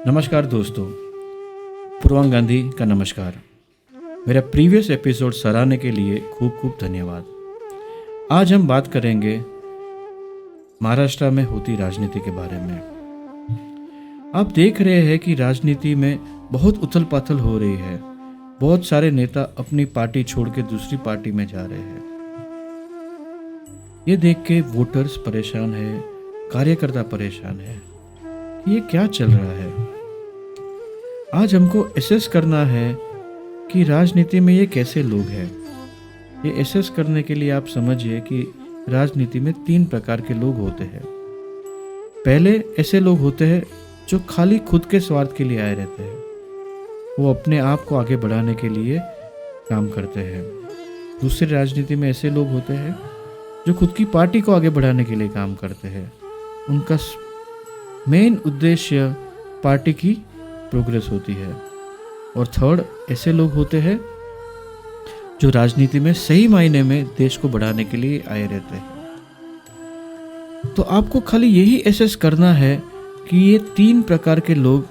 नमस्कार दोस्तों, पूर्वांग गांधी का नमस्कार। मेरा प्रीवियस एपिसोड सराहने के लिए खूब खूब धन्यवाद। आज हम बात करेंगे महाराष्ट्र में होती राजनीति के बारे में। आप देख रहे हैं कि राजनीति में बहुत उथल पाथल हो रही है। बहुत सारे नेता अपनी पार्टी छोड़ के दूसरी पार्टी में जा रहे हैं। ये देख के वोटर्स परेशान है, कार्यकर्ता परेशान है कि ये क्या चल रहा है। आज हमको एसेस करना है कि राजनीति में ये कैसे लोग हैं। ये एसेस करने के लिए आप समझिए कि राजनीति में 3 प्रकार के लोग होते हैं। पहले ऐसे लोग होते हैं जो खाली खुद के स्वार्थ के लिए आए रहते हैं। वो अपने आप को आगे बढ़ाने के लिए काम करते हैं। दूसरी राजनीति में ऐसे लोग होते हैं जो खुद की पार्टी को आगे बढ़ाने के लिए काम करते हैं। उनका मेन उद्देश्य पार्टी की प्रोग्रेस होती है। और थर्ड ऐसे लोग होते हैं जो राजनीति में सही मायने में देश को बढ़ाने के लिए आए रहते हैं। तो आपको खाली यही एसेस करना है कि ये 3 प्रकार के लोग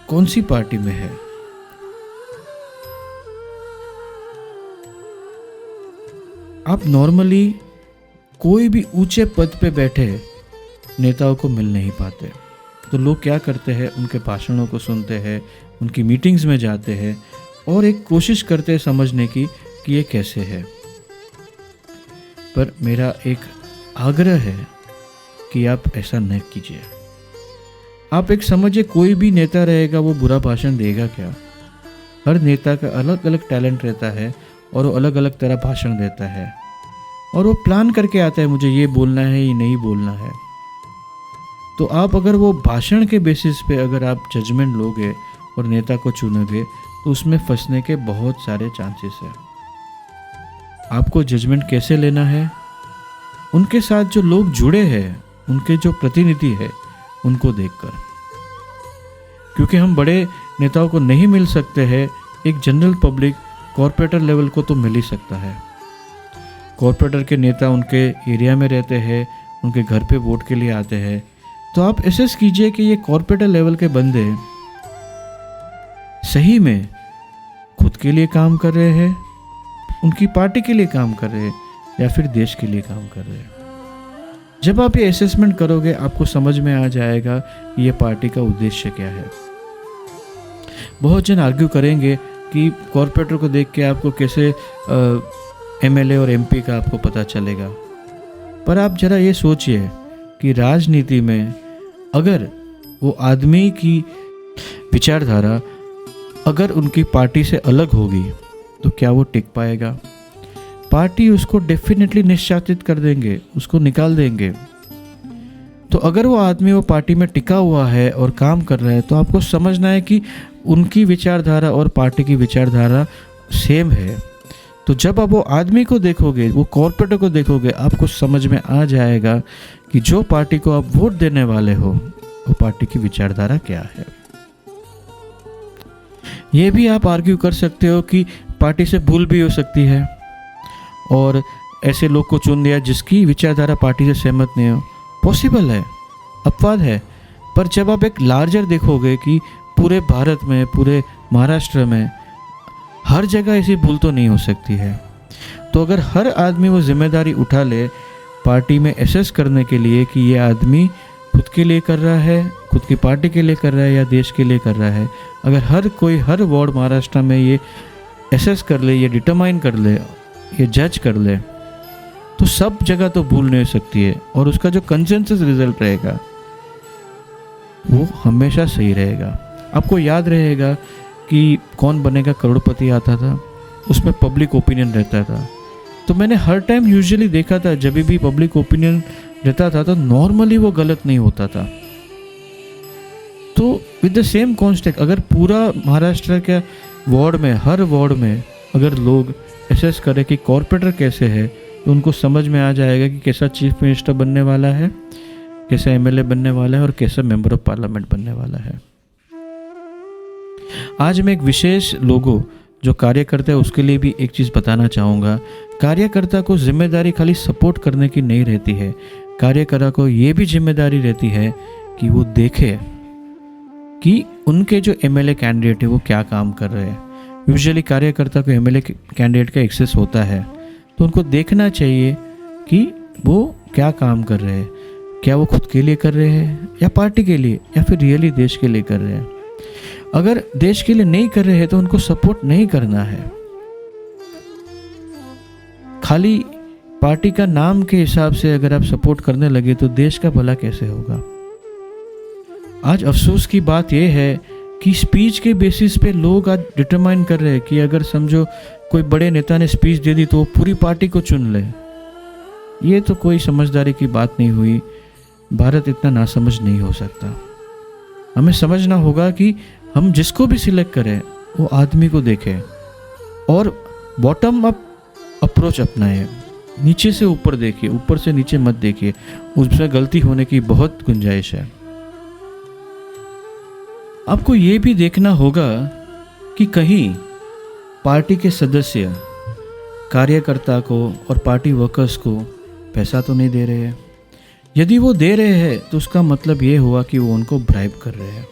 कौन सी पार्टी में है। आप नॉर्मली कोई भी ऊंचे पद पे बैठे नेताओं को मिल नहीं पाते। तो लोग क्या करते हैं, उनके भाषणों को सुनते हैं, उनकी मीटिंग्स में जाते हैं और एक कोशिश करते हैं समझने की कि ये कैसे है। पर मेरा एक आग्रह है कि आप ऐसा न कीजिए। आप एक समझिए, कोई भी नेता रहेगा वो बुरा भाषण देगा क्या। हर नेता का अलग अलग टैलेंट रहता है और वो अलग अलग तरह भाषण देता है और वो प्लान करके आता है मुझे ये बोलना है, ये नहीं बोलना है। तो आप अगर वो भाषण के बेसिस पे अगर आप जजमेंट लोगे और नेता को चुनोगे तो उसमें फंसने के बहुत सारे चांसेस है। आपको जजमेंट कैसे लेना है, उनके साथ जो लोग जुड़े हैं, उनके जो प्रतिनिधि है उनको देखकर। क्योंकि हम बड़े नेताओं को नहीं मिल सकते हैं, एक जनरल पब्लिक कॉर्पोरेटर लेवल को तो मिल ही सकता है। कॉर्पोरेटर के नेता उनके एरिया में रहते हैं, उनके घर पे वोट के लिए आते हैं। तो आप एसेस कीजिए कि ये कॉर्पोरेटर लेवल के बंदे सही में खुद के लिए काम कर रहे हैं, उनकी पार्टी के लिए काम कर रहे हैं या फिर देश के लिए काम कर रहे हैं। जब आप ये असेसमेंट करोगे आपको समझ में आ जाएगा कि ये पार्टी का उद्देश्य क्या है। बहुत जन आर्ग्यू करेंगे कि कॉर्पोरेटर को देख के आपको कैसे एमएलए और एमपी का आपको पता चलेगा। पर आप जरा ये सोचिए कि राजनीति में अगर वो आदमी की विचारधारा अगर उनकी पार्टी से अलग होगी तो क्या वो टिक पाएगा। पार्टी उसको डेफिनेटली निष्कासित कर देंगे, उसको निकाल देंगे। तो अगर वो आदमी वो पार्टी में टिका हुआ है और काम कर रहा है तो आपको समझना है कि उनकी विचारधारा और पार्टी की विचारधारा सेम है। तो जब आप वो आदमी को देखोगे, वो कॉर्पोरेटर को देखोगे, आपको समझ में आ जाएगा कि जो पार्टी को आप वोट देने वाले हो वो पार्टी की विचारधारा क्या है। ये भी आप आर्ग्यू कर सकते हो कि पार्टी से भूल भी हो सकती है और ऐसे लोग को चुन दिया जिसकी विचारधारा पार्टी से सहमत नहीं हो। पॉसिबल है, अपवाद है। पर जब आप एक लार्जर देखोगे कि पूरे भारत में, पूरे महाराष्ट्र में हर जगह ऐसी भूल तो नहीं हो सकती है। तो अगर हर आदमी वो जिम्मेदारी उठा ले पार्टी में एसेस करने के लिए कि ये आदमी खुद के लिए कर रहा है, खुद की पार्टी के लिए कर रहा है या देश के लिए कर रहा है, अगर हर कोई हर वार्ड महाराष्ट्र में ये एसेस कर ले, ये डिटरमाइन कर ले, ये जज कर ले, तो सब जगह तो भूल नहीं हो सकती है और उसका जो कंसेंसस रिजल्ट रहेगा वो हमेशा सही रहेगा। आपको याद रहेगा कि कौन बनेगा करोड़पति आता था, उसमें पब्लिक ओपिनियन रहता था। तो मैंने हर टाइम यूजुअली देखा था जब भी पब्लिक ओपिनियन रहता था तो नॉर्मली वो गलत नहीं होता था। तो विद द सेम कॉन्सेप्ट अगर पूरा महाराष्ट्र के वार्ड में, हर वार्ड में अगर लोग एसेस करें कि कॉर्पोरेटर कैसे है तो उनको समझ में आ जाएगा कि कैसा चीफ मिनिस्टर बनने वाला है, कैसा एमएलए बनने वाला है और कैसा मेंबर ऑफ पार्लियामेंट बनने वाला है। आज मैं एक विशेष लोगों जो कार्यकर्ता है उसके लिए भी एक चीज़ बताना चाहूँगा। कार्यकर्ता को जिम्मेदारी खाली सपोर्ट करने की नहीं रहती है, कार्यकर्ता को ये भी जिम्मेदारी रहती है कि वो देखे कि उनके जो एमएलए कैंडिडेट है वो क्या काम कर रहे हैं। यूजुअली कार्यकर्ता को एमएलए कैंडिडेट का एक्सेस होता है, तो उनको देखना चाहिए कि वो क्या काम कर रहे हैं, क्या वो खुद के लिए कर रहे हैं या पार्टी के लिए या फिर रियली देश के लिए कर रहे हैं। अगर देश के लिए नहीं कर रहे हैं तो उनको सपोर्ट नहीं करना है। खाली पार्टी का नाम के हिसाब से अगर आप सपोर्ट करने लगे तो देश का भला कैसे होगा। आज अफसोस की बात यह है कि स्पीच के बेसिस पे लोग आज डिटरमाइन कर रहे हैं कि अगर समझो कोई बड़े नेता ने स्पीच दे दी तो वो पूरी पार्टी को चुन ले। ये तो कोई समझदारी की बात नहीं हुई। भारत इतना नासमझ नहीं हो सकता। हमें समझना होगा कि हम जिसको भी सिलेक्ट करें वो आदमी को देखें और बॉटम अप अप्रोच अपनाएं। नीचे से ऊपर देखिए, ऊपर से नीचे मत देखिए, उसमें गलती होने की बहुत गुंजाइश है। आपको ये भी देखना होगा कि कहीं पार्टी के सदस्य कार्यकर्ता को और पार्टी वर्कर्स को पैसा तो नहीं दे रहे हैं। यदि वो दे रहे हैं तो उसका मतलब ये हुआ कि वो उनको ब्राइब कर रहे हैं।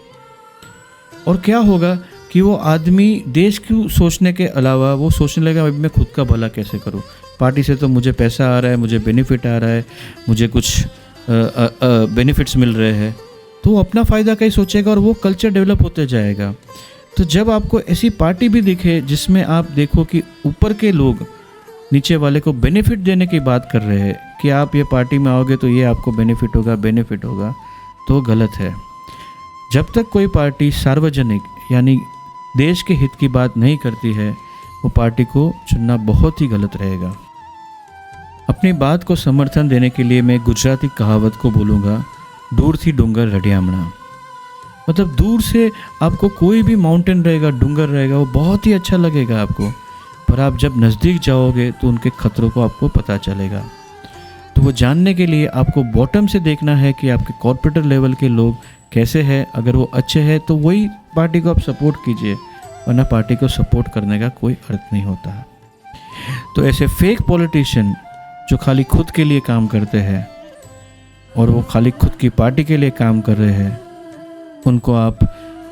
और क्या होगा कि वो आदमी देश की सोचने के अलावा वो सोचने लगा मैं खुद का भला कैसे करूं। पार्टी से तो मुझे पैसा आ रहा है, मुझे बेनिफिट आ रहा है, मुझे कुछ बेनिफिट्स मिल रहे हैं, तो वो अपना फ़ायदा का ही सोचेगा और वो कल्चर डेवलप होते जाएगा। तो जब आपको ऐसी पार्टी भी दिखे जिसमें आप देखो कि ऊपर के लोग नीचे वाले को बेनिफिट देने की बात कर रहे हैं कि आप ये पार्टी में आओगे तो ये आपको बेनिफिट होगा, तो गलत है। जब तक कोई पार्टी सार्वजनिक यानी देश के हित की बात नहीं करती है, वो पार्टी को चुनना बहुत ही गलत रहेगा। अपनी बात को समर्थन देने के लिए मैं गुजराती कहावत को बोलूँगा, दूर थी डूंगर रडियामणा। मतलब दूर से आपको कोई भी माउंटेन रहेगा, डूंगर रहेगा, वो बहुत ही अच्छा लगेगा आपको, पर आप जब नज़दीक जाओगे तो उनके खतरों को आपको पता चलेगा। तो वो जानने के लिए आपको बॉटम से देखना है कि आपके कॉर्पोरेटर लेवल के लोग कैसे हैं। अगर वो अच्छे हैं तो वही पार्टी को आप सपोर्ट कीजिए, वरना पार्टी को सपोर्ट करने का कोई अर्थ नहीं होता है। तो ऐसे फेक पॉलिटिशियन जो खाली खुद के लिए काम करते हैं और वो खाली खुद की पार्टी के लिए काम कर रहे हैं, उनको आप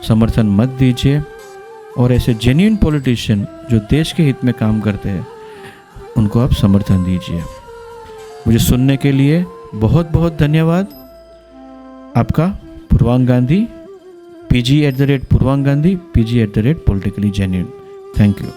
समर्थन मत दीजिए। और ऐसे जेन्युइन पॉलिटिशियन जो देश के हित में काम करते हैं उनको आप समर्थन दीजिए। मुझे सुनने के लिए बहुत बहुत धन्यवाद। आपका पूर्वांग गांधी, PG@पूर्वांग Gandhi, PG@politically genuine। Thank you.